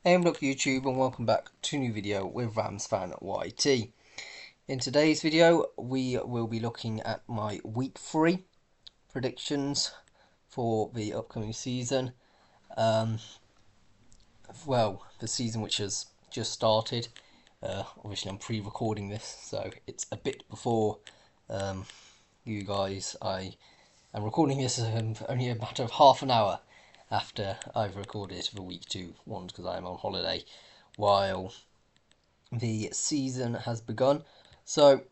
Hey, I'm YouTube and welcome back to a new video with Rams Fan YT. In today's video we will be looking at my week 3 predictions for the upcoming season. The season which has just started. Obviously I'm pre-recording this, so it's a bit before you guys. I am recording this only a matter of half an hour after I've recorded the week 2 ones because I'm on holiday while the season has begun. So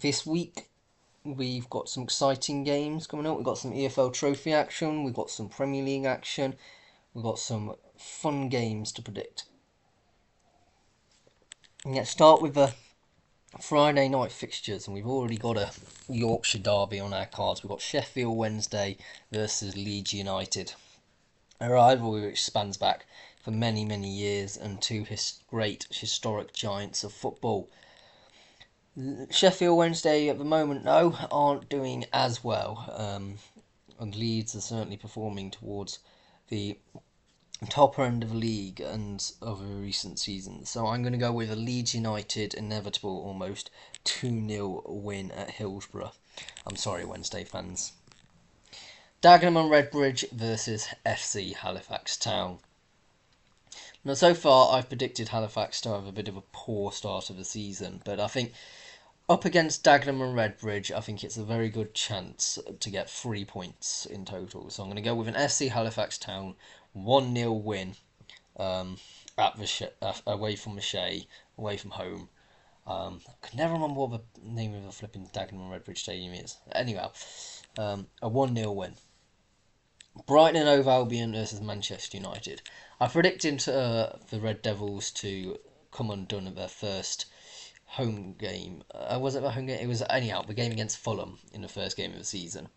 this week we've got some exciting games coming up. We've got some EFL Trophy action, we've got some Premier League action, we've got some fun games to predict. And let's start with the Friday night fixtures, and we've already got a Yorkshire Derby on our cards. We've got Sheffield Wednesday versus Leeds United, a rivalry which spans back for many, many years, and two great historic giants of football. Sheffield Wednesday at the moment, though, aren't doing as well, and Leeds are certainly performing towards the top end of the league and of a recent season. So I'm going to go with a Leeds United inevitable almost 2-0 win at Hillsborough. I'm sorry, Wednesday fans. Dagenham and Redbridge versus FC Halifax Town. Now, so far I've predicted Halifax to have a bit of a poor start of the season, but I think up against Dagenham and Redbridge, I think it's a very good chance to get 3 points in total. So I'm going to go with an FC Halifax Town 1-0 win away from Maché, away from home. I can never remember what the name of the flipping Dagenham and Redbridge Stadium is. Anyway, a 1-0 win. Brighton and Hove Albion versus Manchester United. I predicted the Red Devils to come undone at their first home game. Was it the home game? It was, anyhow, the game against Fulham in the first game of the season.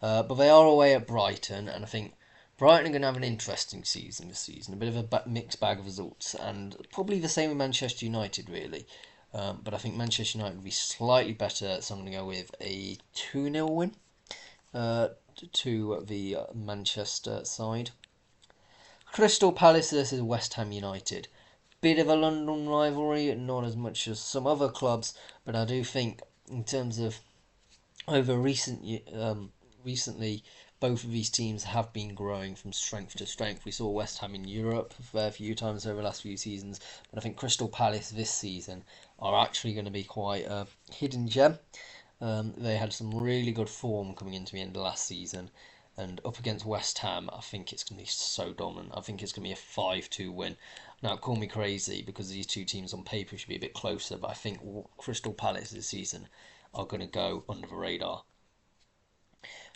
But they are away at Brighton, and I think Brighton are going to have an interesting season this season. A bit of a mixed bag of results, and probably the same with Manchester United, really. But I think Manchester United will be slightly better, so I'm going to go with a 2-0 win to the Manchester side. Crystal Palace versus West Ham United. Bit of a London rivalry, not as much as some other clubs, but I do think in terms of over recently, both of these teams have been growing from strength to strength. We saw West Ham in Europe a few times over the last few seasons, but I think Crystal Palace this season are actually going to be quite a hidden gem. They had some really good form coming into the end of last season, and up against West Ham, I think it's going to be so dominant. I think it's going to be a 5-2 win. Now, call me crazy because these two teams on paper should be a bit closer, but I think Crystal Palace this season are going to go under the radar.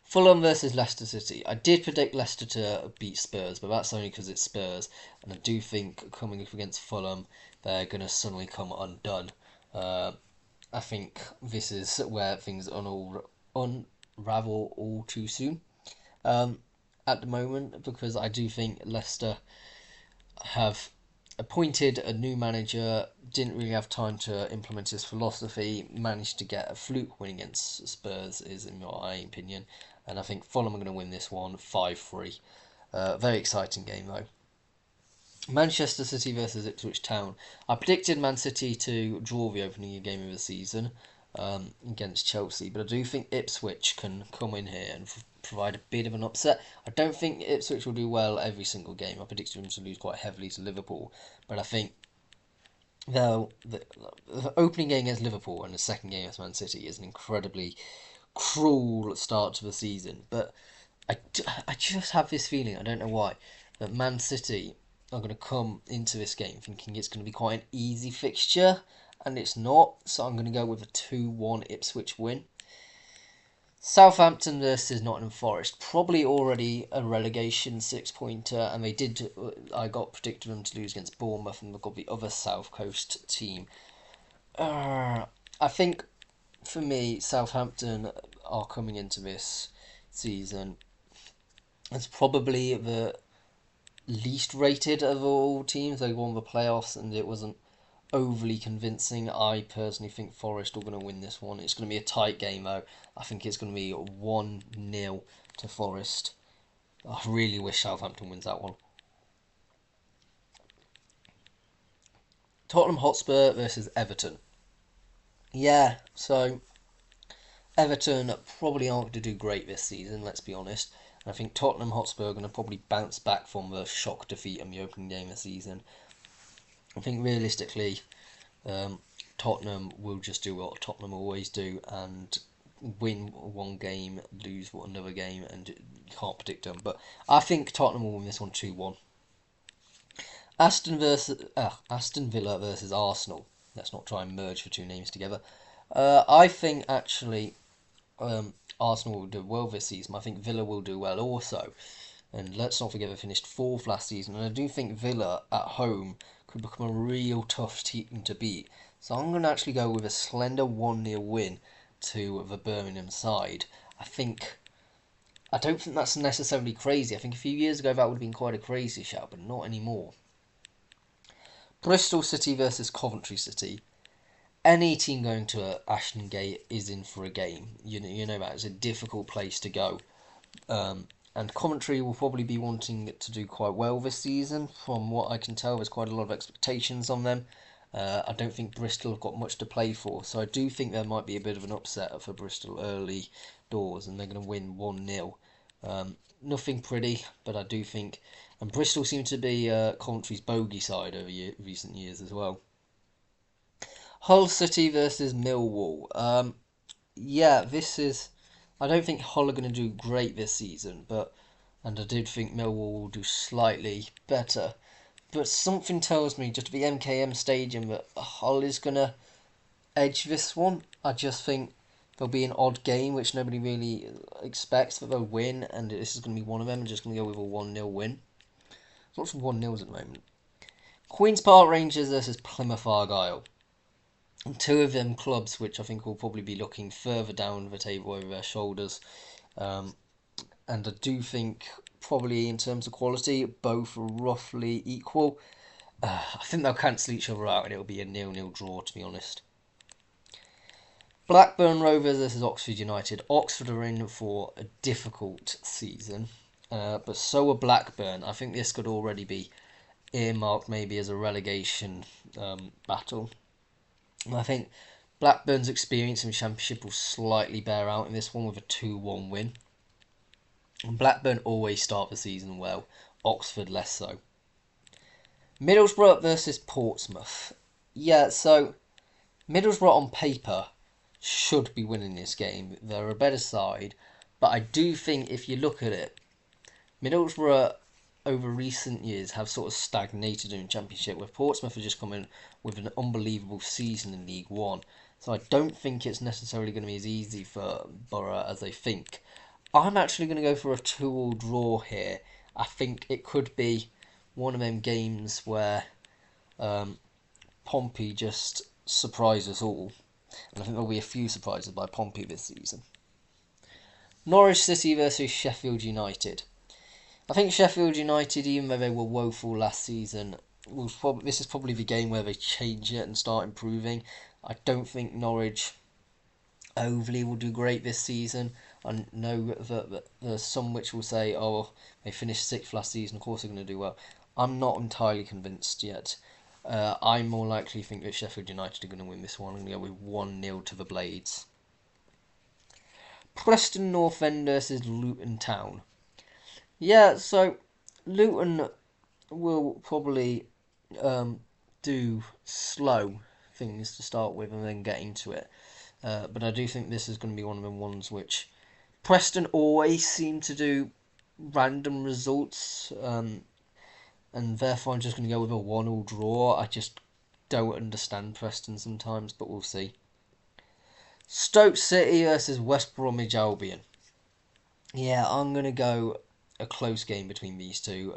Fulham versus Leicester City. I did predict Leicester to beat Spurs, but that's only because it's Spurs, and I do think coming up against Fulham, they're going to suddenly come undone. I think this is where things unravel all too soon at the moment, because I do think Leicester have appointed a new manager, didn't really have time to implement his philosophy, managed to get a fluke win against Spurs, is in my opinion, and I think Fulham are going to win this one 5-3. Very exciting game though. Manchester City versus Ipswich Town. I predicted Man City to draw the opening game of the season against Chelsea, but I do think Ipswich can come in here and provide a bit of an upset. I don't think Ipswich will do well every single game. I predicted them to lose quite heavily to Liverpool, but I think the opening game against Liverpool and the second game against Man City is an incredibly cruel start to the season. But I just have this feeling, I don't know why, that Man City are going to come into this game thinking it's going to be quite an easy fixture, and it's not, so I'm going to go with a 2-1 Ipswich win. Southampton versus Nottingham Forest, probably already a relegation 6-pointer, and I got predicted them to lose against Bournemouth, and they've got the other South Coast team. I think, for me, Southampton are coming into this season as probably the least rated of all teams. They won the playoffs and it wasn't overly convincing. I personally think Forest are going to win this one. It's going to be a tight game though. I think it's going to be 1-0 to Forest. I really wish Southampton wins that one. Tottenham Hotspur versus Everton. Yeah, so Everton probably aren't going to do great this season, let's be honest. I think Tottenham Hotspur are going to probably bounce back from the shock defeat in the opening game of the season. I think realistically, Tottenham will just do what Tottenham always do and win one game, lose another game, and you can't predict them. But I think Tottenham will win this one 2-1. Aston Villa versus Arsenal. Let's not try and merge the two names together. I think actually Arsenal will do well this season. I think Villa will do well also. And let's not forget they finished fourth last season. And I do think Villa at home could become a real tough team to beat. So I'm going to actually go with a slender 1-0 win to the Birmingham side. I don't think that's necessarily crazy. I think a few years ago that would have been quite a crazy shout, but not anymore. Bristol City versus Coventry City. Any team going to Ashton Gate is in for a game. You know that it's a difficult place to go. And Coventry will probably be wanting to do quite well this season. From what I can tell, there's quite a lot of expectations on them. I don't think Bristol have got much to play for, so I do think there might be a bit of an upset for Bristol early doors, and they're going to win 1-0. Nothing pretty, but I do think... And Bristol seem to be Coventry's bogey side over recent years as well. Hull City versus Millwall. Yeah, this is... I don't think Hull are going to do great this season, and I did think Millwall will do slightly better. But something tells me, just at the MKM Stadium, that Hull is going to edge this one. I just think there'll be an odd game, which nobody really expects, that they'll win, and this is going to be one of them. I'm just going to go with a 1-0 win. There's lots of 1-0s at the moment. Queen's Park Rangers versus Plymouth Argyle. And two of them clubs which I think will probably be looking further down the table over their shoulders. And I do think probably in terms of quality, both are roughly equal. I think they'll cancel each other out and it'll be a 0-0 draw, to be honest. Blackburn Rovers versus Oxford United. Oxford are in for a difficult season, but so are Blackburn. I think this could already be earmarked maybe as a relegation battle. And I think Blackburn's experience in the Championship will slightly bear out in this one with a 2-1 win. And Blackburn always start the season well, Oxford less so. Middlesbrough versus Portsmouth. Yeah, so Middlesbrough on paper should be winning this game. They're a better side, but I do think if you look at it, Middlesbrough over recent years have sort of stagnated in the Championship, where Portsmouth have just come in with an unbelievable season in League One. So I don't think it's necessarily going to be as easy for Borough as they think. I'm actually going to go for a 2-2 draw here. I think it could be one of them games where Pompey just surprise us all. And I think there'll be a few surprises by Pompey this season. Norwich City versus Sheffield United. I think Sheffield United, even though they were woeful last season, this is probably the game where they change it and start improving. I don't think Norwich overly will do great this season. I know that there's some which will say, oh, they finished 6th last season, of course they're going to do well. I'm not entirely convinced yet. I more likely think that Sheffield United are going to win this one. I'm going to go with 1-0 to the Blades. Preston North End versus Luton Town. Yeah, so Luton will probably do slow things to start with and then get into it. But I do think this is going to be one of the ones which Preston always seem to do random results. And therefore I'm just going to go with a 1-1 draw. I just don't understand Preston sometimes, but we'll see. Stoke City versus West Bromwich Albion. Yeah, I'm going to go a close game between these two.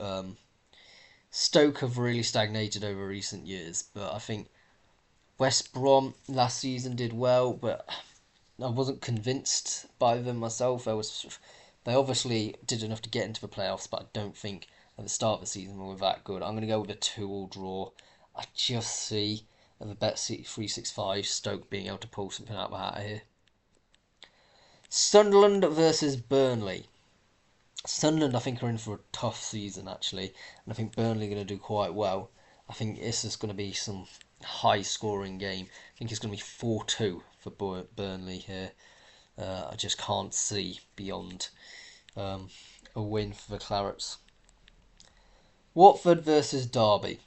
Stoke have really stagnated over recent years, but I think West Brom last season did well, but I wasn't convinced by them myself. They obviously did enough to get into the playoffs, but I don't think at the start of the season we were that good. I'm going to go with a 2-2 draw. I just see at the Bet 365 Stoke being able to pull something out of the hat here. Sunderland versus Burnley. Sunderland, I think, are in for a tough season, actually. And I think Burnley are going to do quite well. I think this is going to be some high-scoring game. I think it's going to be 4-2 for Burnley here. I just can't see beyond a win for the Clarets. Watford versus Derby.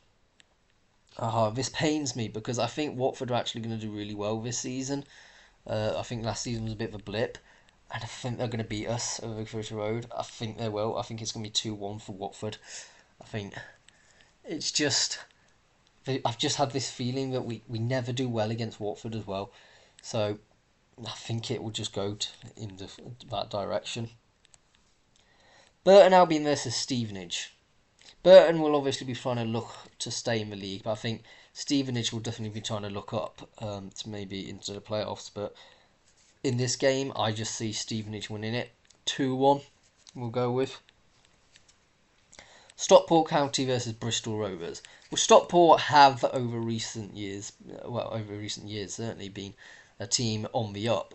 This pains me because I think Watford are actually going to do really well this season. I think last season was a bit of a blip, and I think they're going to beat us at Victoria Road. I think they will. I think it's going to be 2-1 for Watford. I think it's just... I've just had this feeling that we never do well against Watford as well. So I think it will just go in that direction. Burton Albion versus Stevenage. Burton will obviously be trying to look to stay in the league, but I think Stevenage will definitely be trying to look up to maybe into the playoffs. But in this game, I just see Stevenage winning it. 2-1, we'll go with. Stockport County versus Bristol Rovers. Well, Stockport have over recent years certainly been a team on the up,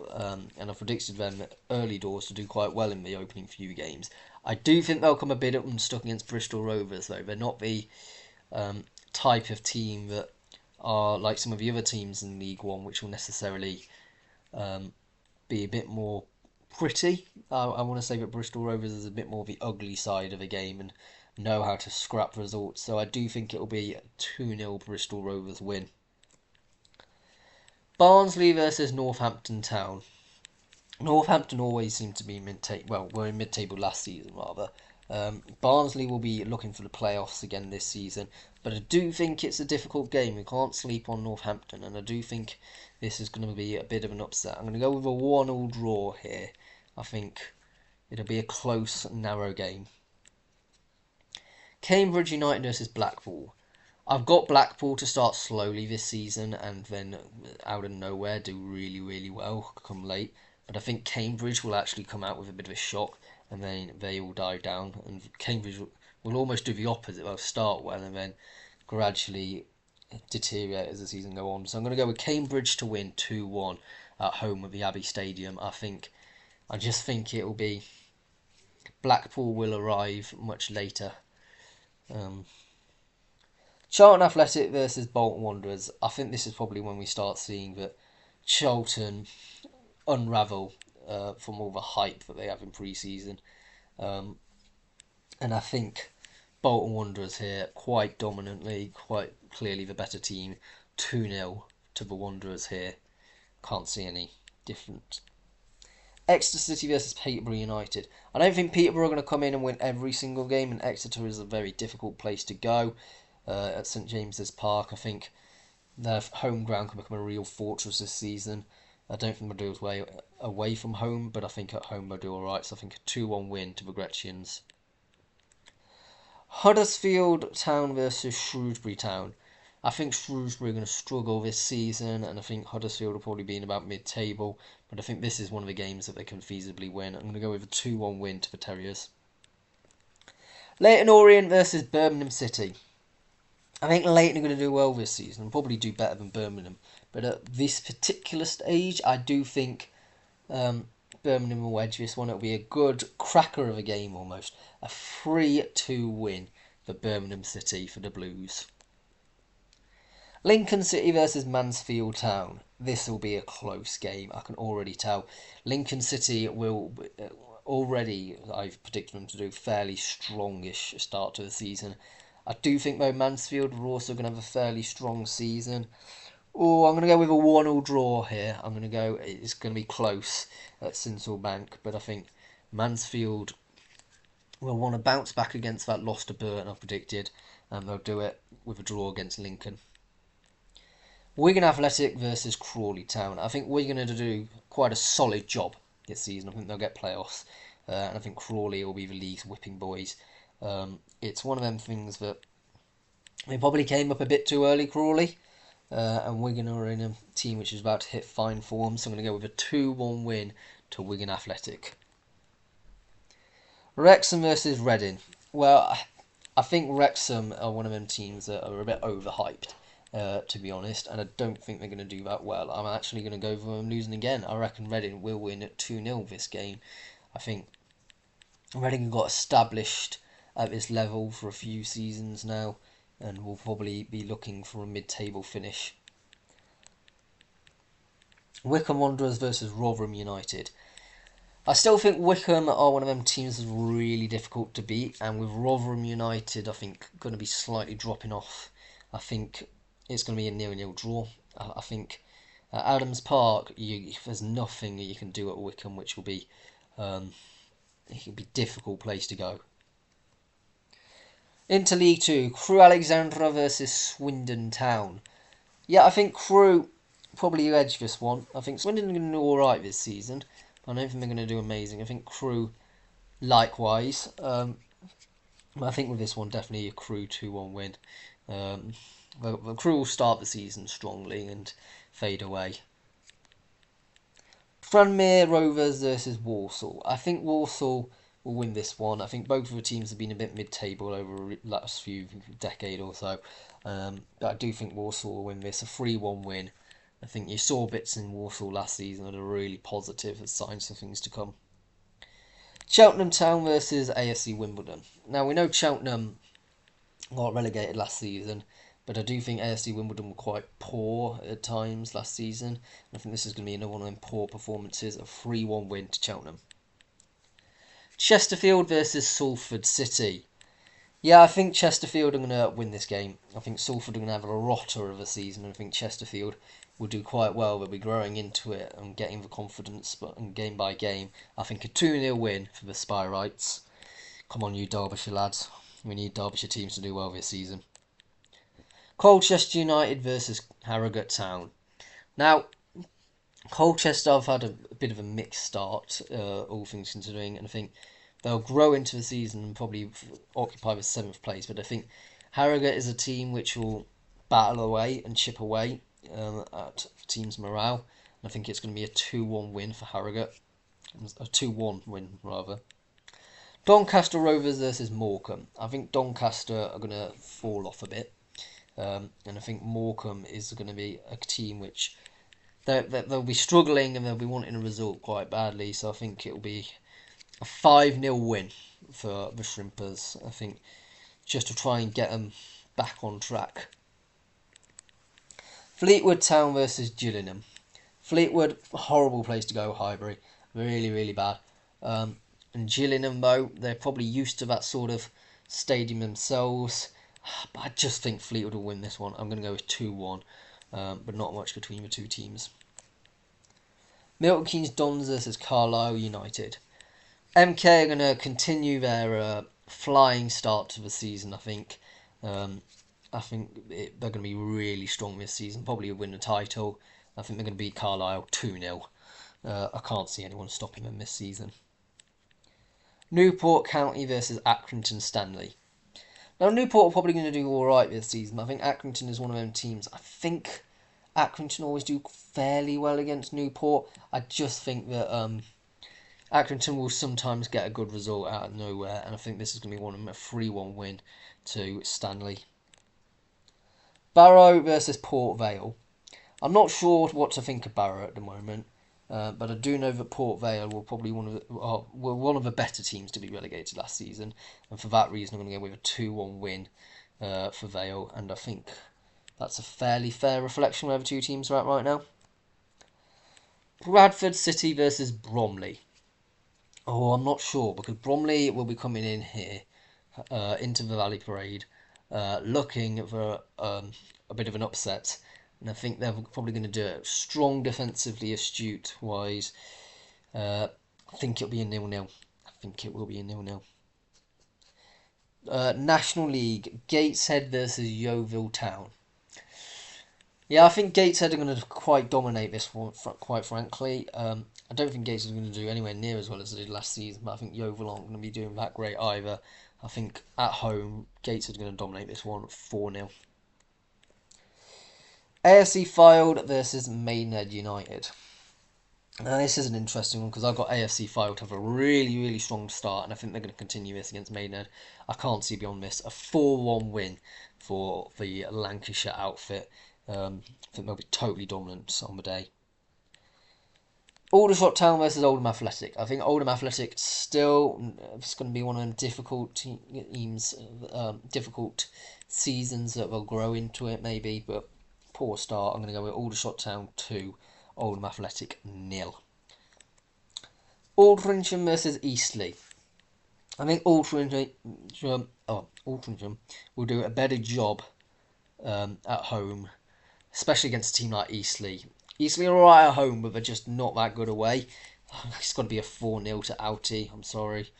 and I've predicted them early doors to do quite well in the opening few games. I do think they'll come a bit unstuck against Bristol Rovers, though. They're not the type of team that are like some of the other teams in League One, which will necessarily be a bit more pretty. I want to say that Bristol Rovers is a bit more the ugly side of the game and know how to scrap results. So I do think it'll be a 2-0 Bristol Rovers win. Barnsley versus Northampton Town. Northampton always seem to be mid-table. Well, we're in mid-table last season, rather. Barnsley will be looking for the playoffs again this season, but I do think it's a difficult game. We can't sleep on Northampton, and I do think this is going to be a bit of an upset. I'm going to go with a 1-1 draw here. I think it'll be a close, narrow game. Cambridge United versus Blackpool. I've got Blackpool to start slowly this season and then out of nowhere do really, really well come late. But I think Cambridge will actually come out with a bit of a shock and then they will die down. And Cambridge will almost do the opposite. They'll start well and then gradually deteriorate as the season goes on. So I'm going to go with Cambridge to win 2-1 at home at the Abbey Stadium. I just think it will be... Blackpool will arrive much later. Charlton Athletic versus Bolton Wanderers. I think this is probably when we start seeing that Charlton unravel from all the hype that they have in pre-season. And I think Bolton Wanderers here quite dominantly, quite clearly the better team. 2-0 to the Wanderers here. Can't see any difference. Exeter City versus Peterborough United. I don't think Peterborough are going to come in and win every single game, and Exeter is a very difficult place to go at St James's Park. I think their home ground can become a real fortress this season. I don't think they'll do away from home, but I think at home they'll do alright. So I think a 2-1 win to the Gretchens. Huddersfield Town versus Shrewsbury Town. I think Shrewsbury are going to struggle this season, and I think Huddersfield will probably be in about mid-table. But I think this is one of the games that they can feasibly win. I'm going to go with a 2-1 win to the Terriers. Leyton Orient versus Birmingham City. I think Leyton are going to do well this season and probably do better than Birmingham. But at this particular stage, I do think Birmingham will edge this one. It'll be a good cracker of a game almost. A 3-2 win for Birmingham City for the Blues. Lincoln City versus Mansfield Town. This will be a close game. I can already tell. Lincoln City will already, I've predicted them to do a fairly strongish start to the season. I do think though Mansfield are also going to have a fairly strong season. Oh, I'm going to go with a 1-1 draw here. It's going to be close at Sincil Bank, but I think Mansfield will want to bounce back against that loss to Burton I've predicted, and they'll do it with a draw against Lincoln. Wigan Athletic versus Crawley Town. I think Wigan are going to do quite a solid job this season. I think they'll get playoffs, and I think Crawley will be the league's whipping boys. It's one of them things that they probably came up a bit too early, Crawley, and Wigan are in a team which is about to hit fine form, so I'm going to go with a 2-1 win to Wigan Athletic. Wrexham versus Reading. Well, I think Wrexham are one of them teams that are a bit overhyped. To be honest, and I don't think they're going to do that well. I'm actually going to go for them losing again. I reckon Reading will win at 2-0 this game. I think Reading got established at this level for a few seasons now. and will probably be looking for a mid-table finish. Wycombe Wanderers versus Rotherham United. I still think Wycombe are one of them teams that's really difficult to beat, and with Rotherham United, I think going to be slightly dropping off. I think it's going to be a 0-0 draw. I think at Adams Park, there's nothing that you can do at Wycombe, which will be it can be a difficult place to go. Into League Two, Crewe Alexandra versus Swindon Town. Yeah, I think Crewe probably edge this one. I think Swindon are going to do all right this season. I don't think they're going to do amazing. I think Crewe likewise. I think with this one, definitely a Crewe 2-1 win. The Crewe will start the season strongly and fade away. Tranmere Rovers versus Walsall. I think Walsall will win this one. I think both of the teams have been a bit mid-table over the last few decade or so. But I do think Walsall will win this. A 3-1 win. I think you saw bits in Walsall last season that are really positive as signs of things to come. Cheltenham Town versus AFC Wimbledon. Now, we know Cheltenham got relegated last season, but I do think AFC Wimbledon were quite poor at times last season. I think this is going to be another one of them poor performances. A 3-1 win to Cheltenham. Chesterfield versus Salford City. Yeah, I think Chesterfield are going to win this game. I think Salford are going to have a rotter of a season. I think Chesterfield will do quite well. They'll be growing into it and getting the confidence, but game by game, I think a 2-0 win for the Spyrites. Come on, you Derbyshire lads. We need Derbyshire teams to do well this season. Colchester United versus Harrogate Town. Now, Colchester have had a bit of a mixed start, all things considering, and I think they'll grow into the season and probably occupy the 7th place. But I think Harrogate is a team which will battle away and chip away at team's morale. And I think it's going to be a 2-1 win for Harrogate. A 2-1 win, rather. Doncaster Rovers versus Morecambe. I think Doncaster are going to fall off a bit. And I think Morecambe is going to be a team which they'll be struggling and they'll be wanting a result quite badly. So I think it'll be a 5-0 win for the Shrimpers. I think just to try and get them back on track. Fleetwood Town versus Gillingham. Fleetwood, horrible place to go, Highbury. Really, really bad. And Gillingham, though, they're probably used to that sort of stadium themselves. But I just think Fleetwood will win this one. I'm going to go with 2-1. But not much between the two teams. Milton Keynes Dons versus Carlisle United. MK are going to continue their flying start to the season, I think. I think they're going to be really strong this season. Probably win the title. I think they're going to beat Carlisle 2-0. I can't see anyone stopping them this season. Newport County versus Accrington Stanley. Now, Newport are probably going to do all right this season. I think Accrington is one of them teams. I think Accrington always do fairly well against Newport. I just think that Accrington will sometimes get a good result out of nowhere, and I think this is going to be one of them, a 3-1 win to Stanley. Barrow versus Port Vale. I'm not sure what to think of Barrow at the moment, but I do know that Port Vale were probably one of the better teams to be relegated last season, and for that reason I'm going to go with a 2-1 win for Vale, and I think that's a fairly fair reflection where the two teams are at right now. Bradford City versus Bromley. Oh, I'm not sure, because Bromley will be coming in here into the Valley Parade, looking for a bit of an upset. And I think they're probably going to do it strong defensively, astute-wise. I think it'll be a 0-0. I think it will be a 0-0. National League, Gateshead versus Yeovil Town. Yeah, I think Gateshead are going to quite dominate this one, quite frankly. I don't think Gateshead are going to do anywhere near as well as they did last season, but I think Yeovil aren't going to be doing that great either. I think at home, Gateshead are going to dominate this one 4-0. AFC Fylde versus Maidenhead United. This is an interesting one because I've got AFC Fylde to have a really, really strong start, and I think they're going to continue this against Maidenhead. I can't see beyond this. A 4-1 win for the Lancashire outfit. I think they'll be totally dominant on the day. Aldershot Town versus Oldham Athletic. I think Oldham Athletic still is going to be one of them difficult teams, difficult seasons that will grow into it maybe, but poor start. I'm going to go with Aldershot Town 2, Oldham Athletic 0. Aldrincham versus Eastleigh. I think Aldrincham will do a better job at home, especially against a team like Eastleigh. Eastleigh are alright at home, but they're just not that good away. It's got to be a 4-0 to Outie, I'm sorry.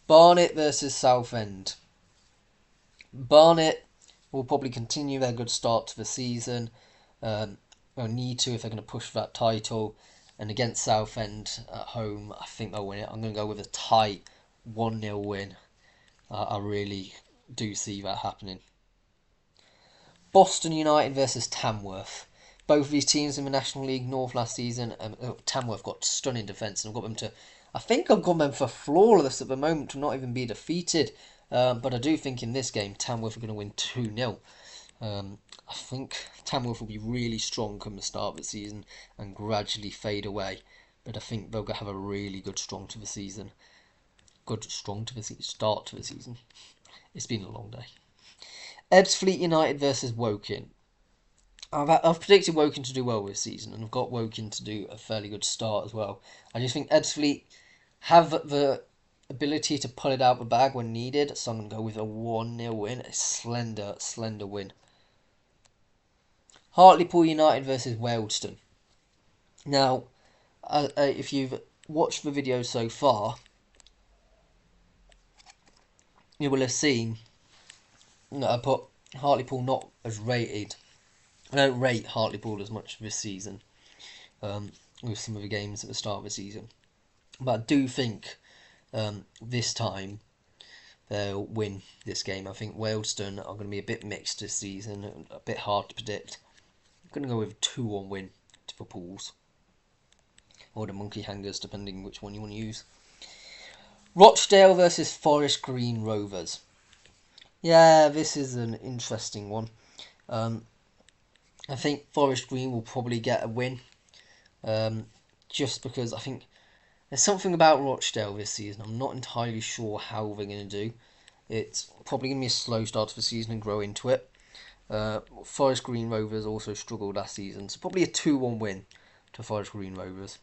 Barnet versus Southend. Barnet will probably continue their good start to the season. They'll need to if they're going to push for that title. And against Southend at home, I think they'll win it. I'm going to go with a tight 1-0 win. I really do see that happening. Boston United versus Tamworth. Both of these teams in the National League North last season. Tamworth got stunning defence, and I've got them to. I think I've got them for flawless at the moment to not even be defeated. But I do think in this game Tamworth are going to win 2-0. I think Tamworth will be really strong come the start of the season and gradually fade away. But I think they'll have a really good start to the season. Start to the season. It's been a long day. Ebbsfleet United versus Woking. I've predicted Woking to do well this season, and I've got Woking to do a fairly good start as well. I just think Ebbsfleet have the ability to pull it out of the bag when needed, so I'm going to go with a 1-0 win, a slender win. Hartlepool United versus Wealdstone. Now, if you've watched the video so far, you will have seen that I put Hartlepool not as rated. I don't rate Hartlepool as much this season with some of the games at the start of the season. But I do think this time they'll win this game. I think Wealdstone are going to be a bit mixed this season, a bit hard to predict. I'm going to go with a 2-1 win to the Pools. Or the Monkey Hangers, depending which one you want to use. Rochdale versus Forest Green Rovers. Yeah, this is an interesting one. I think Forest Green will probably get a win. Just because I think there's something about Rochdale this season. I'm not entirely sure how they're going to do. It's probably going to be a slow start to the season and grow into it. Forest Green Rovers also struggled last season, so probably a 2-1 win to Forest Green Rovers.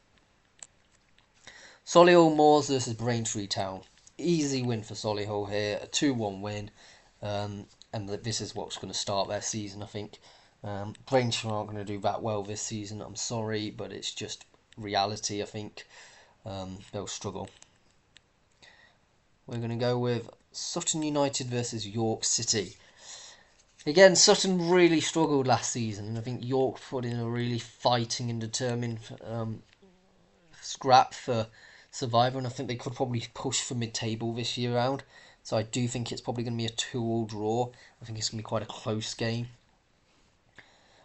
Solihull Moors versus Braintree Town. Easy win for Solihull here, a 2-1 win. And this is what's going to start their season, I think. Braintree aren't going to do that well this season, I'm sorry, but it's just reality, I think. They'll struggle. We're going to go with Sutton United versus York City. Again, Sutton really struggled last season, and I think York put in a really fighting and determined scrap for survival, and I think they could probably push for mid-table this year round. So I do think it's probably going to be a 2-2 draw. I think it's going to be quite a close game.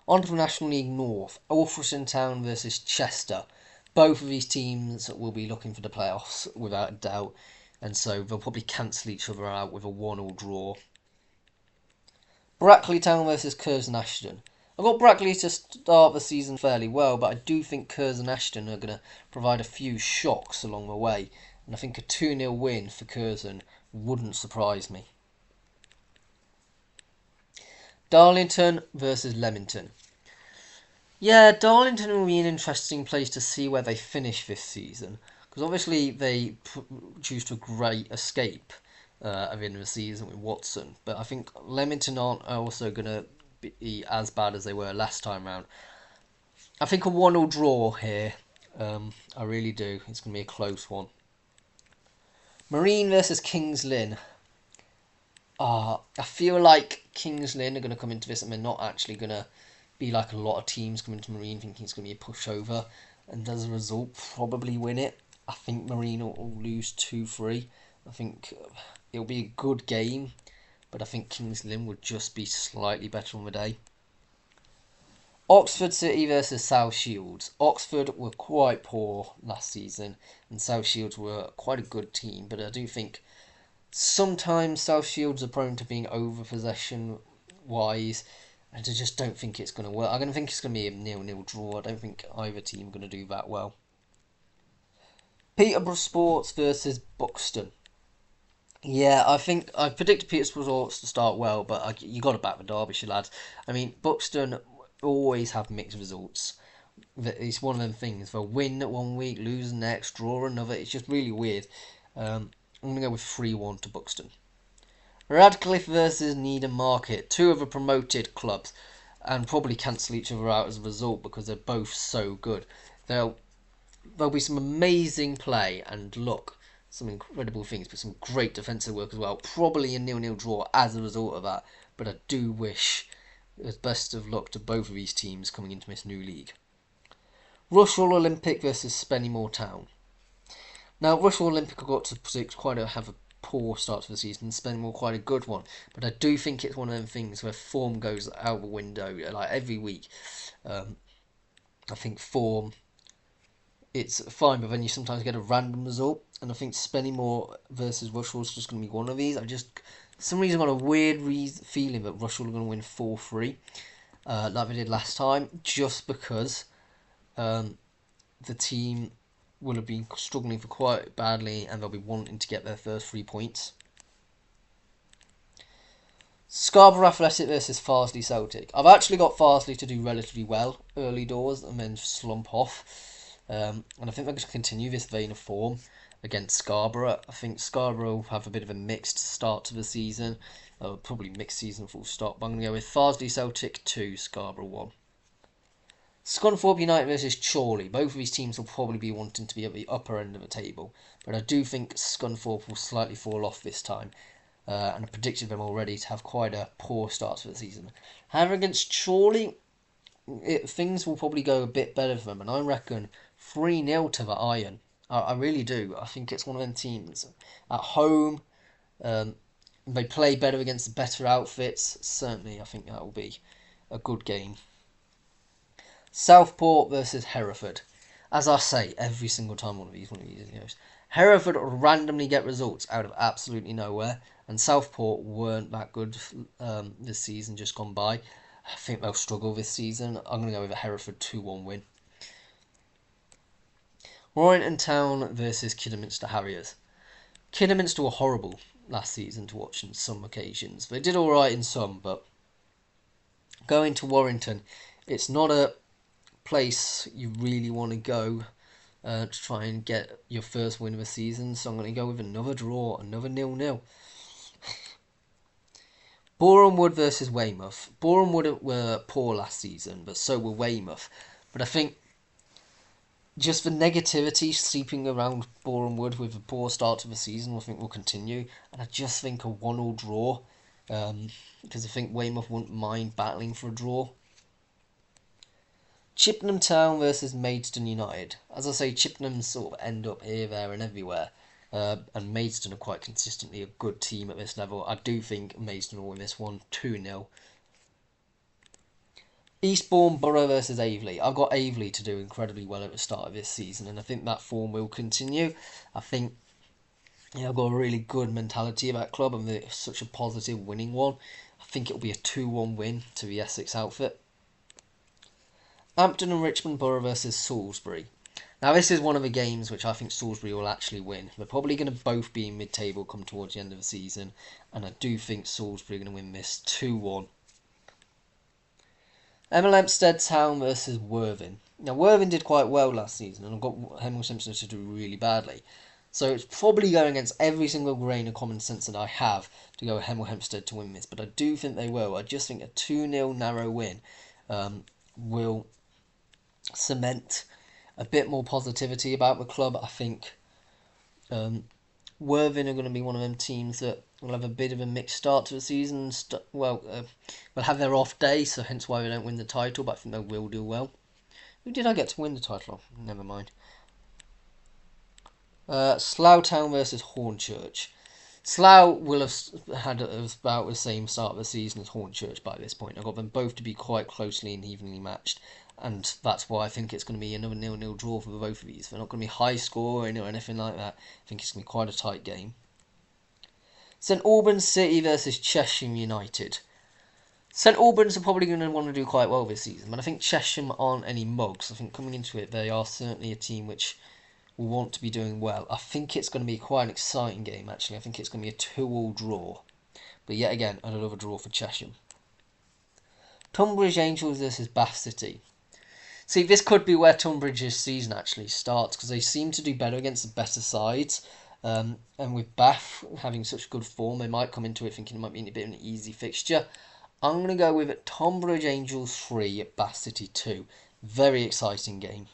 On to the National League North. Alfreton Town versus Chester. Both of these teams will be looking for the playoffs without a doubt, and so they'll probably cancel each other out with a 1-1 draw. Brackley Town versus Curzon Ashton. I've got Brackley to start the season fairly well, but I do think Curzon Ashton are going to provide a few shocks along the way, and I think a 2-0 win for Curzon wouldn't surprise me. Darlington versus Leamington. Yeah, Darlington will be an interesting place to see where they finish this season, because obviously they produced a great escape at the end of the season with Watson, but I think Leamington aren't also going to be as bad as they were last time round. I think a 1-1 draw here. I really do. It's going to be a close one. Marine versus Kings Lynn. I feel like Kings Lynn are going to come into this and they're not actually going to be like a lot of teams coming to Marine thinking it's going to be a pushover, and as a result probably win it. I think Marine will lose 2-3. I think it'll be a good game, but I think Kings Lynn would just be slightly better on the day. Oxford City versus South Shields. Oxford were quite poor last season, and South Shields were quite a good team, but I do think sometimes South Shields are prone to being over possession wise, and I just don't think it's going to work. I'm going to think it's going to be a 0-0 draw. I don't think either team are going to do that well. Peterborough Sports versus Buxton. Yeah, I think I predicted Peterborough Sports to start well, but you got to back the Derbyshire lads. I mean, Buxton always have mixed results. It's one of them things. They'll win 1 week, lose the next, draw another. It's just really weird. I'm going to go with 3-1 to Buxton. Radcliffe versus Needham Market, two of the promoted clubs, and probably cancel each other out as a result because they're both so good. They'll There'll be some amazing play and look, some incredible things, but some great defensive work as well. Probably a 0-0 draw as a result of that, but I do wish the best of luck to both of these teams coming into this new league. Rushall Olympic versus Spennymoor Town. Now, Rushall Olympic have got to predict have a poor start to the season, and Spennymoor quite a good one. But I do think it's one of them things where form goes out the window like every week. I think form it's fine, but then you sometimes get a random result, and I think Spennymoor versus Rushall is just going to be one of these. For some reason, I've got a weird feeling that Rushall are going to win 4-3, like they did last time, just because the team will have been struggling for quite badly, and they'll be wanting to get their first 3 points. Scarborough Athletic versus Farsley Celtic. I've actually got Farsley to do relatively well early doors and then slump off. And I think they're going to continue this vein of form against Scarborough. I think Scarborough will have a bit of a mixed start to the season. Probably mixed season full stop. But I'm going to go with Farsley Celtic 2, Scarborough 1. Scunthorpe United versus Chorley. Both of these teams will probably be wanting to be at the upper end of the table. But I do think Scunthorpe will slightly fall off this time. And I predicted them already to have quite a poor start to the season. However, against Chorley, things will probably go a bit better for them, and I reckon 3-0 to the Iron. I really do. I think it's one of them teams at home. They play better against the better outfits. Certainly, I think that will be a good game. Southport versus Hereford. As I say every single time one of these videos, Hereford randomly get results out of absolutely nowhere, and Southport weren't that good this season just gone by. I think they'll struggle this season. I'm going to go with a Hereford 2-1 win. Roynton Town versus Kidderminster Harriers. Kidderminster were horrible last season to watch on some occasions. They did alright in some, but going to Warrington, it's not a place you really want to go to try and get your first win of the season, so I'm going to go with another draw, another 0-0. Boreham Wood versus Weymouth. Boreham Wood were poor last season, but so were Weymouth. But I think just the negativity sleeping around Boreham Wood with a poor start to the season, I think will continue. And I just think a 1-1 draw, because I think Weymouth wouldn't mind battling for a draw. Chippenham Town versus Maidstone United. As I say, Chippenham sort of end up here, there and everywhere. And Maidstone are quite consistently a good team at this level. I do think Maidstone will win this one 2-0. Eastbourne Borough versus Aveley. I've got Aveley to do incredibly well at the start of this season, and I think that form will continue. I think I've got a really good mentality about club, and it's such a positive winning one. I think it'll be a 2-1 win to the Essex outfit. Hampton and Richmond Borough versus Salisbury. Now, this is one of the games which I think Salisbury will actually win. They're probably going to both be in mid-table come towards the end of the season, and I do think Salisbury are going to win this 2-1. Hemel Hempstead Town versus Worthing. Now, Worthing did quite well last season, and I've got Hemel Hempstead to do really badly. So it's probably going against every single grain of common sense that I have to go with Hemel Hempstead to win this, but I do think they will. I just think a 2-0 narrow win will cement a bit more positivity about the club. I think Worthing are going to be one of them teams that will have a bit of a mixed start to the season. Will have their off day, so hence why they don't win the title, but I think they will do well. Who did I get to win the title? Never mind. Slough Town versus Hornchurch. Slough will have had about the same start of the season as Hornchurch by this point. I've got them both to be quite closely and evenly matched, and that's why I think it's going to be another 0-0 draw for both of these. They're not going to be high scoring or anything like that. I think it's going to be quite a tight game. St Albans City versus Cheshire United. St Albans are probably going to want to do quite well this season, but I think Cheshire aren't any mugs. I think coming into it, they are certainly a team which will want to be doing well. I think it's going to be quite an exciting game, actually. I think it's going to be a 2-2 draw. But yet again, another draw for Chesham. Tunbridge Angels versus Bath City. See, this could be where Tunbridge's season actually starts, because they seem to do better against the better sides. And with Bath having such good form, they might come into it thinking it might be a bit of an easy fixture. I'm going to go with Tunbridge Angels 3, Bath City 2. Very exciting game.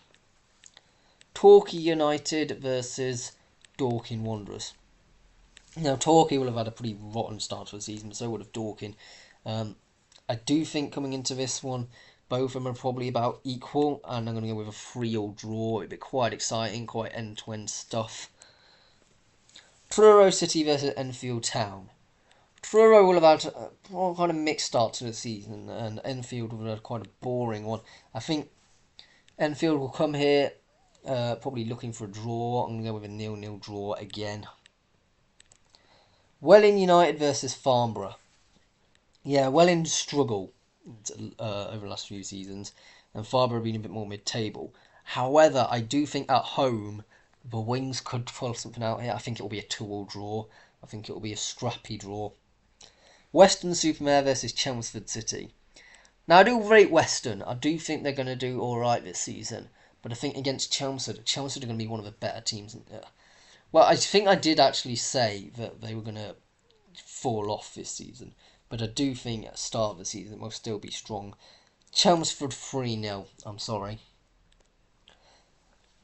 Torquay United versus Dorking Wanderers. Now, Torquay will have had a pretty rotten start to the season, but so would have Dorking. I do think coming into this one, both of them are probably about equal, and I'm going to go with a 3-3 draw. It'll be quite exciting, quite end-to-end stuff. Truro City versus Enfield Town. Truro will have had a kind of mixed start to the season, and Enfield will have had quite a boring one. I think Enfield will come here probably looking for a draw. I'm going to go with a 0-0 draw again. Welling United versus Farnborough. Yeah, Welling struggle over the last few seasons, and Farnborough have been a bit more mid-table. However, I do think at home, the Wings could pull something out here. I think it will be a 2-2 draw. I think it will be a scrappy draw. Western-super-Mare versus Chelmsford City. Now, I do rate Western. I do think they're going to do alright this season. But I think against Chelmsford are going to be one of the better teams. Well, I think I did actually say that they were going to fall off this season. But I do think at the start of the season they'll still be strong. Chelmsford 3-0. I'm sorry.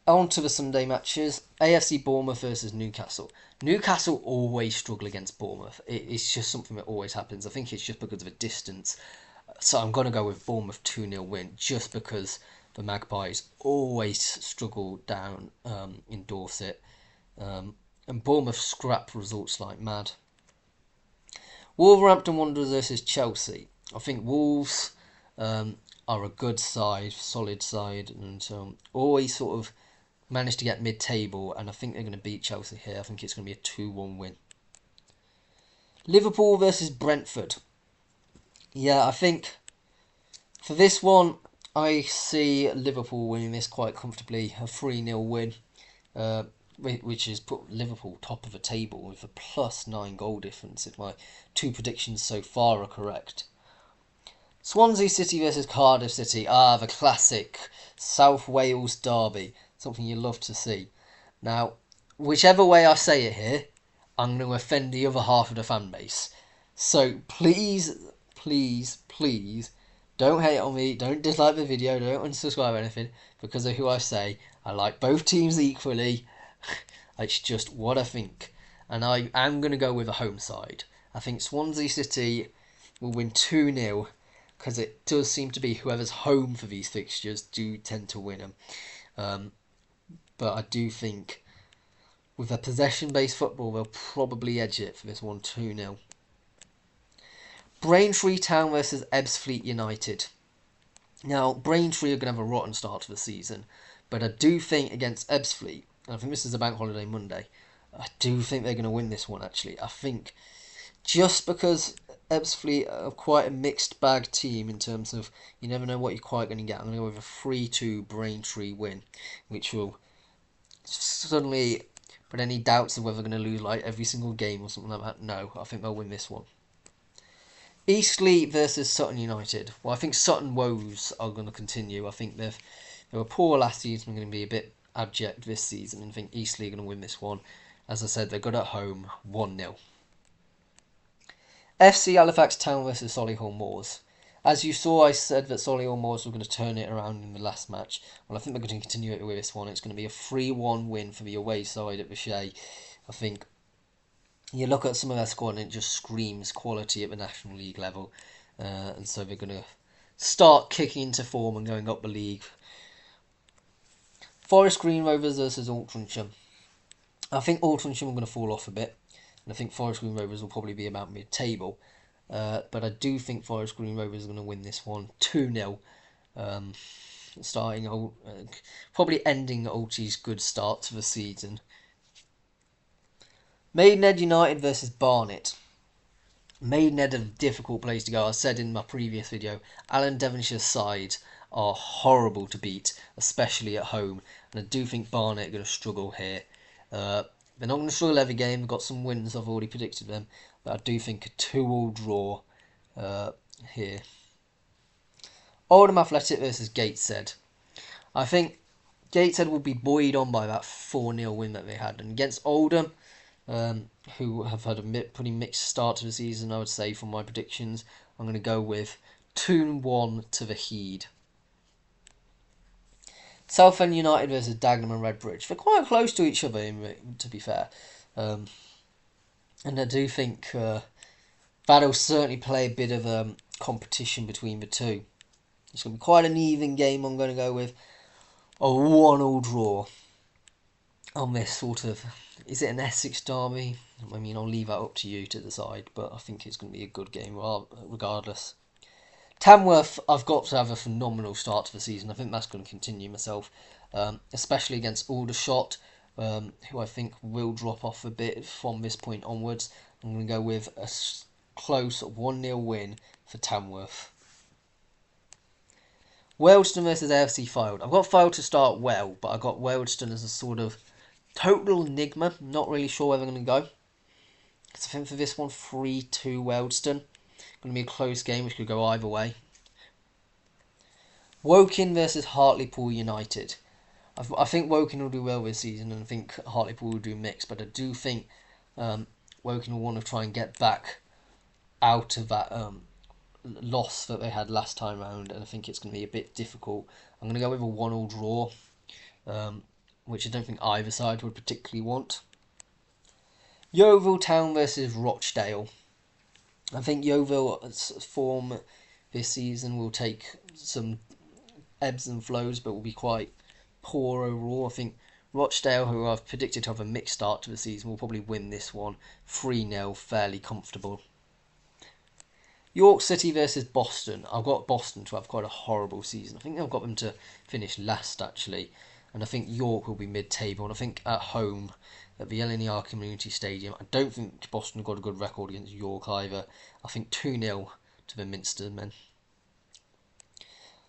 On to the Sunday matches. AFC Bournemouth versus Newcastle. Newcastle always struggle against Bournemouth. It's just something that always happens. I think it's just because of a distance. So I'm going to go with Bournemouth 2-0 win, just because the Magpies always struggle down in Dorset. And Bournemouth scrap results like mad. Wolverhampton Wanderers versus Chelsea. I think Wolves are a good side, solid side, and always sort of manage to get mid-table, and I think they're going to beat Chelsea here. I think it's going to be a 2-1 win. Liverpool versus Brentford. Yeah, I think for this one, I see Liverpool winning this quite comfortably, a 3-0 win, which has put Liverpool top of the table with a +9 goal difference if my two predictions so far are correct. Swansea City versus Cardiff City. The classic South Wales derby. Something you love to see. Now, whichever way I say it here, I'm going to offend the other half of the fan base. So please, please, please, don't hate on me, don't dislike the video, don't unsubscribe or anything, because of who I say. I like both teams equally. It's just what I think. And I am going to go with a home side. I think Swansea City will win 2-0, because it does seem to be whoever's home for these fixtures do tend to win them. But I do think with a possession-based football, they'll probably edge it for this one 2-0. Braintree Town versus Ebbsfleet United. Now, Braintree are going to have a rotten start to the season, but I do think against Ebbsfleet, and I think this is a bank holiday Monday, I do think they're going to win this one, actually. I think just because Ebbsfleet are quite a mixed bag team in terms of you never know what you're quite going to get. I'm going to go with a 3-2 Braintree win, which will suddenly put any doubts of whether they're going to lose like every single game or something like that. No, I think they'll win this one. Eastleigh versus Sutton United. Well, I think Sutton woes are going to continue. I think they were poor last season and going to be a bit abject this season, and I think Eastleigh are going to win this one. As I said, they're good at home, 1-0. FC Halifax Town versus Solihull Moors. As you saw, I said that Solihull Moors were going to turn it around in the last match. Well, I think they're going to continue it with this one. It's going to be a 3-1 win for the away side at the Shea. I think you look at some of their squad and it just screams quality at the National League level. And so they're going to start kicking into form and going up the league. Forest Green Rovers versus Altrincham. I think Altrincham are going to fall off a bit. And I think Forest Green Rovers will probably be about mid-table. But I do think Forest Green Rovers are going to win this one 2-0. Probably ending Altie's good start to the season. Maidenhead United versus Barnet. Maidenhead are a difficult place to go. I said in my previous video, Alan Devonshire's side are horrible to beat, especially at home. And I do think Barnet are going to struggle here. They're not going to struggle every game. They've got some wins. I've already predicted them. But I do think a 2-2 draw here. Oldham Athletic versus Gateshead. I think Gateshead will be buoyed on by that 4-0 win that they had. And against Oldham, who have had a pretty mixed start to the season, I would say, from my predictions, I'm going to go with 2-1 to the Heed. Southend United versus Dagenham and Redbridge. They're quite close to each other, to be fair. And I do think that'll certainly play a bit of competition between the two. It's going to be quite an even game. I'm going to go with a 1-1 draw on this sort of... Is it an Essex derby? I mean, I'll leave that up to you to decide, but I think it's going to be a good game regardless. Tamworth, I've got to have a phenomenal start to the season. I think that's going to continue myself, especially against Aldershot, who I think will drop off a bit from this point onwards. I'm going to go with a close 1-0 win for Tamworth. Wealdstone versus AFC Fylde. I've got Fylde to start well, but I got Wealdstone as a sort of total enigma. Not really sure where they're going to go. So I think for this one, 3-2 Wealdstone. Going to be a close game, which could go either way. Woking versus Hartlepool United. I think Woking will do well this season, and I think Hartlepool will do mixed, but I do think Woking will want to try and get back out of that loss that they had last time round, and I think it's going to be a bit difficult. I'm going to go with a 1-1 draw, which I don't think either side would particularly want. Yeovil Town versus Rochdale. I think Yeovil's form this season will take some ebbs and flows, but will be quite poor overall. I think Rochdale, who I've predicted to have a mixed start to the season, will probably win this one 3-0, fairly comfortable. York City versus Boston. I've got Boston to have quite a horrible season. I think I've got them to finish last, actually. And I think York will be mid-table. And I think at home, at the LNER Community Stadium, I don't think Boston have got a good record against York either. I think 2-0 to the Minster men.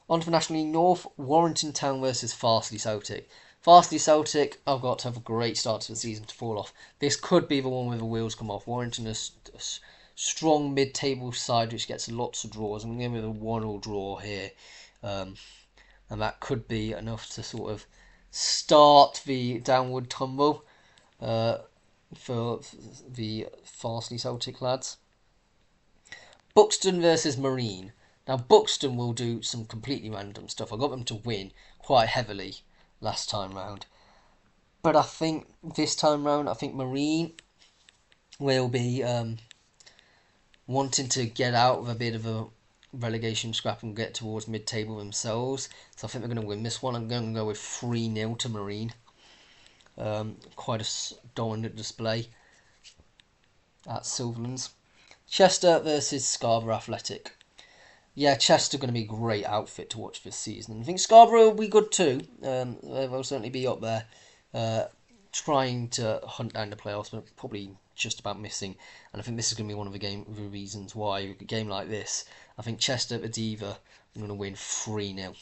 On to National League North, Warrington Town versus Farsley Celtic. Farsley Celtic, I've got to have a great start to the season to fall off. This could be the one where the wheels come off. Warrington is a strong mid-table side which gets lots of draws. I'm going with a 1-1 draw here. And that could be enough to sort of start the downward tumble for the Farsley Celtic lads. Buxton versus Marine. Now, Buxton will do some completely random stuff. I got them to win quite heavily last time round. But I think this time round, I think Marine will be wanting to get out of a bit of a relegation scrap and get towards mid-table themselves. So I think they're going to win this one. I'm going to go with 3-0 to Marine. Quite a dominant display at Silverlands. Chester versus Scarborough Athletic. Yeah, Chester going to be a great outfit to watch this season. I think Scarborough will be good too. They'll certainly be up there trying to hunt down the playoffs, but probably just about missing. And I think this is going to be one of the reasons why a game like this. I think Chester at the Diva are going to win 3-0.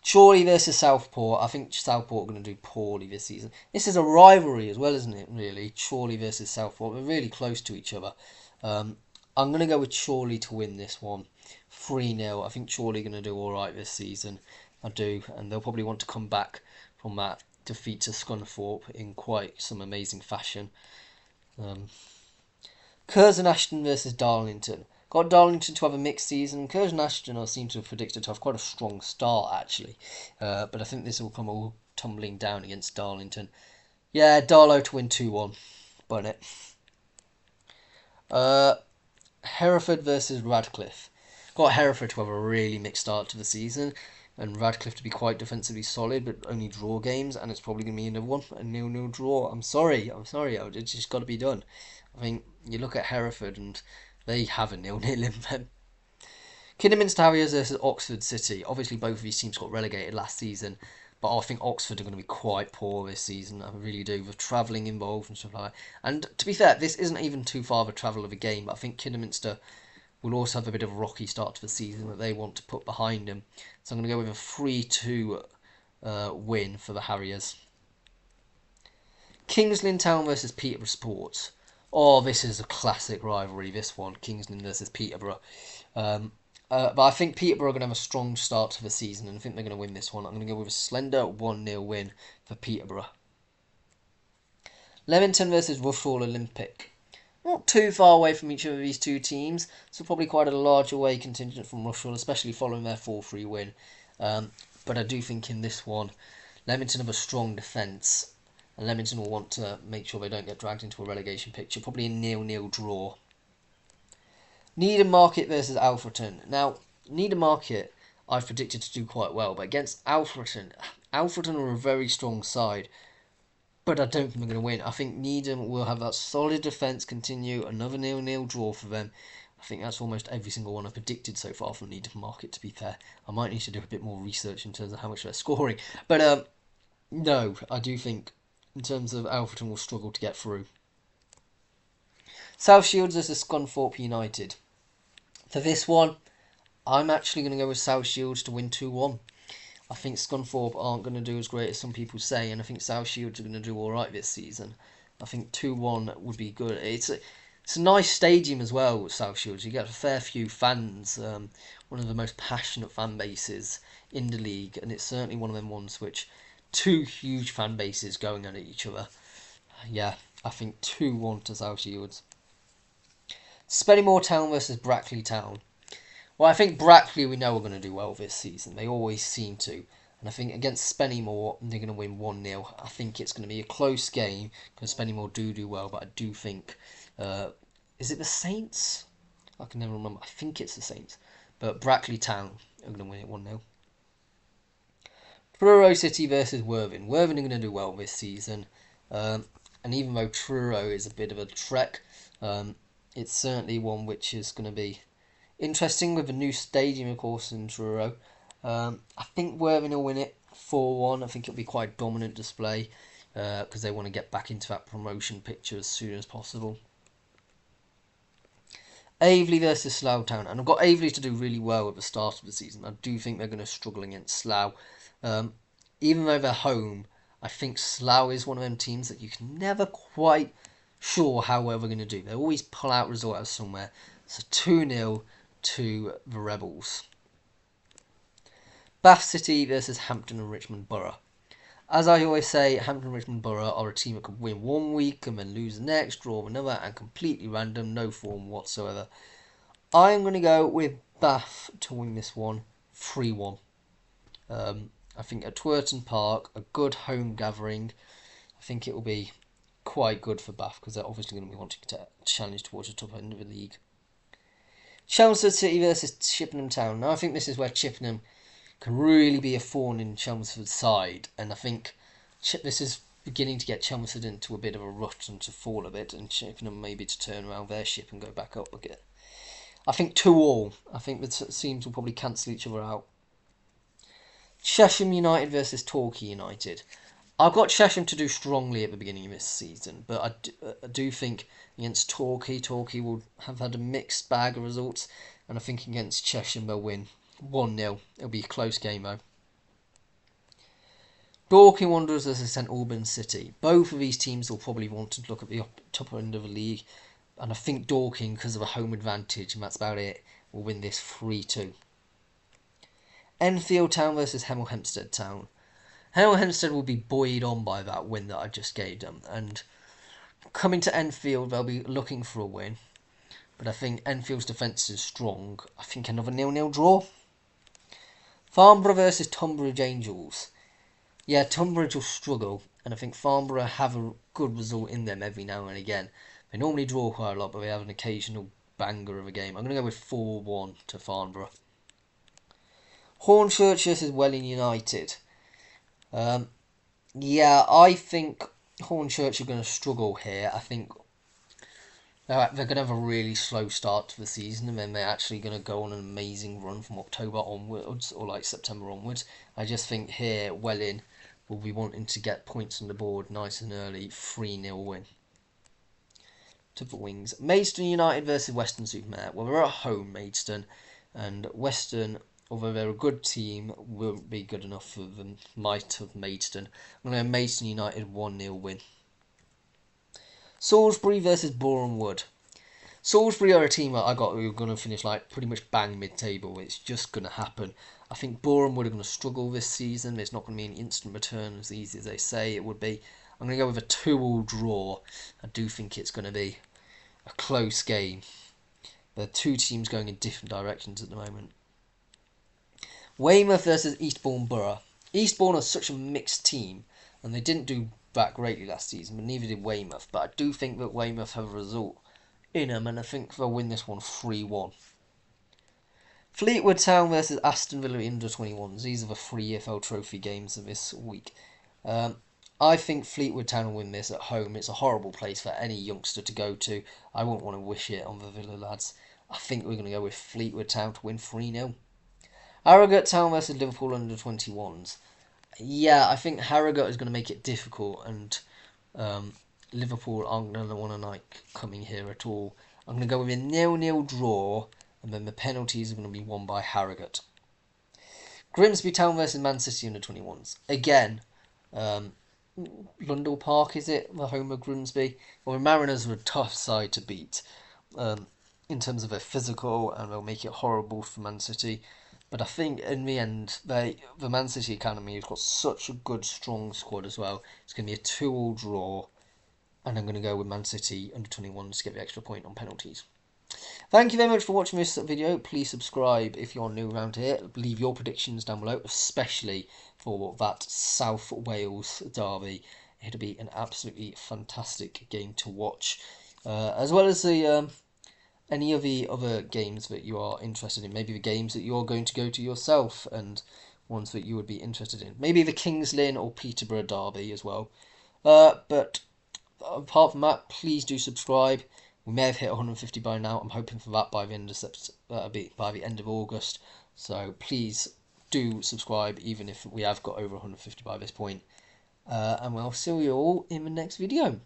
Chorley versus Southport. I think Southport are going to do poorly this season. This is a rivalry as well, isn't it, really? Chorley versus Southport. They're really close to each other. I'm going to go with Chorley to win this one. 3-0. I think Chorley are going to do alright this season. I do. And they'll probably want to come back from that defeat to Scunthorpe in quite some amazing fashion. Curzon Ashton versus Darlington. Got Darlington to have a mixed season. Curzon Ashton I seem to have predicted to have quite a strong start, actually. But I think this will come all tumbling down against Darlington. Yeah, Darlow to win 2-1. Bonnet. Hereford versus Radcliffe. Got Hereford to have a really mixed start to the season, and Radcliffe to be quite defensively solid, but only draw games, and it's probably going to be another one, a 0-0 draw. I'm sorry, it's just got to be done. I think you look at Hereford, and they have a 0-0 in them. Kidderminster Harriers versus Oxford City. Obviously, both of these teams got relegated last season, but I think Oxford are going to be quite poor this season. I really do, with travelling involved and stuff like that. And to be fair, this isn't even too far of a travel of a game, but I think Kidderminster will also have a bit of a rocky start to the season that they want to put behind them. So I'm going to go with a 3-2 win for the Harriers. Kings Lynn Town versus Peterborough Sports. Oh, this is a classic rivalry, this one. Kings Lynn versus Peterborough. But I think Peterborough are going to have a strong start to the season, and I think they're going to win this one. I'm going to go with a slender 1-0 win for Peterborough. Leamington versus Rushall Olympic. Not too far away from each of these two teams, so probably quite a large away contingent from Rushall, especially following their 4-3 win. But I do think in this one, Leamington have a strong defence, and Leamington will want to make sure they don't get dragged into a relegation picture. Probably a 0-0 draw. Needham Market versus Alfreton. Now, Needham Market I've predicted to do quite well, but against Alfreton are a very strong side. But I don't think they're going to win. I think Needham will have that solid defence continue. Another 0-0 draw for them. I think that's almost every single one I've predicted so far from Needham Market, to be fair. I might need to do a bit more research in terms of how much they're scoring. But no, I do think in terms of Alfreton will struggle to get through. South Shields versus Scunthorpe United. For this one, I'm actually going to go with South Shields to win 2-1. I think Scunthorpe aren't going to do as great as some people say, and I think South Shields are going to do alright this season. I think 2-1 would be good. It's a nice stadium as well with South Shields. You get a fair few fans, one of the most passionate fan bases in the league, and it's certainly one of them ones which two huge fan bases going at each other. Yeah, I think 2-1 to South Shields. Spennymoor Town versus Brackley Town. Well, I think Brackley we know are going to do well this season. They always seem to. And I think against Spennymoor, they're going to win 1-0. I think it's going to be a close game because Spennymoor do well. But I do think... is it the Saints? I can never remember. I think it's the Saints. But Brackley Town are going to win it 1-0. Truro City versus Worthing. Worthing are going to do well this season. And even though Truro is a bit of a trek, it's certainly one which is going to be interesting with a new stadium, of course, in Truro. I think Worthing will win it 4-1. I think it'll be quite a dominant display because they want to get back into that promotion picture as soon as possible. Aveley versus Slough Town. And I've got Aveley to do really well at the start of the season. I do think they're going to struggle against Slough. Even though they're home, I think Slough is one of them teams that you can never quite sure how well they're going to do. They always pull out results out of somewhere. So 2-0 to the Rebels. Bath City versus Hampton and Richmond Borough. As I always say, Hampton and Richmond Borough are a team that could win one week and then lose the next, draw another, and completely random, no form whatsoever. I am going to go with Bath to win this one 3-1. I think at Twerton Park, a good home gathering. I think it will be quite good for Bath because they're obviously going to be wanting to challenge towards the top end of the league. Chelmsford City versus Chippenham Town. Now I think this is where Chippenham can really be a thorn in Chelmsford's side, and I think this is beginning to get Chelmsford into a bit of a rut and to fall a bit, and Chippenham maybe to turn around their ship and go back up again. I think 2-2. I think the teams will probably cancel each other out. Chesham United versus Torquay United. I've got Chesham to do strongly at the beginning of this season, but I do think against Torquay will have had a mixed bag of results, and I think against Chesham they'll win 1-0. It'll be a close game though. Dorking Wanderers versus St Albans City. Both of these teams will probably want to look at the top end of the league, and I think Dorking, because of a home advantage, and that's about it, will win this 3-2. Enfield Town versus Hemel Hempstead Town. Hemel Hempstead will be buoyed on by that win that I just gave them, and coming to Enfield they'll be looking for a win, but I think Enfield's defence is strong. I think another 0-0 draw. Farnborough versus Tunbridge Angels. Yeah, Tunbridge will struggle, and I think Farnborough have a good result in them every now and again. They normally draw quite a lot, but they have an occasional banger of a game. I'm going to go with 4-1 to Farnborough. Hornchurch versus Welling United. Yeah, I think Hornchurch are going to struggle here. I think they're going to have a really slow start to the season, and then they're actually going to go on an amazing run from October onwards, or like September onwards. I just think here Welling will be wanting to get points on the board nice and early, 3-0 win. to the wings. Maidstone United versus Weston-super-Mare. Well, we're at home, Maidstone, and Weston, although they're a good team, won't be good enough for the might of Maidstone. I'm going to go Maidstone United 1-0 win. Salisbury versus Boreham Wood. Salisbury are a team that I got who are going to finish like pretty much bang mid-table. It's just going to happen. I think Boreham Wood are going to struggle this season. It's not going to be an instant return as easy as they say it would be. I'm going to go with a 2-2 draw. I do think it's going to be a close game. There are two teams going in different directions at the moment. Weymouth versus Eastbourne Borough. Eastbourne are such a mixed team, and they didn't do that greatly last season, but neither did Weymouth. But I do think that Weymouth have a result in them, and I think they'll win this one 3-1. Fleetwood Town versus Aston Villa under-21s. These are the 3 EFL Trophy games of this week. I think Fleetwood Town will win this at home. It's a horrible place for any youngster to go to. I wouldn't want to wish it on the Villa lads. I think we're going to go with Fleetwood Town to win 3-0. Harrogate Town versus Liverpool under-21s. Yeah, I think Harrogate is going to make it difficult, and Liverpool aren't going to want to coming here at all. I'm going to go with a 0-0 draw, and then the penalties are going to be won by Harrogate. Grimsby Town versus Man City under-21s. Again, Lundell Park, is it? The home of Grimsby? Well, the Mariners are a tough side to beat in terms of their physical, and they'll make it horrible for Man City. But I think in the end, the Man City Academy has got such a good, strong squad as well. It's going to be a 2-2 draw, and I'm going to go with Man City under-21s to get the extra point on penalties. Thank you very much for watching this video. Please subscribe if you're new around here. Leave your predictions down below, especially for that South Wales derby. It'll be an absolutely fantastic game to watch, as well as the any of the other games that you are interested in. Maybe the games that you're going to go to yourself and ones that you would be interested in. Maybe the Kings Lynn or Peterborough Derby as well. But apart from that, please do subscribe. We may have hit 150 by now. I'm hoping for that by the end of by the end of August. So please do subscribe, even if we have got over 150 by this point. And we'll see you all in the next video.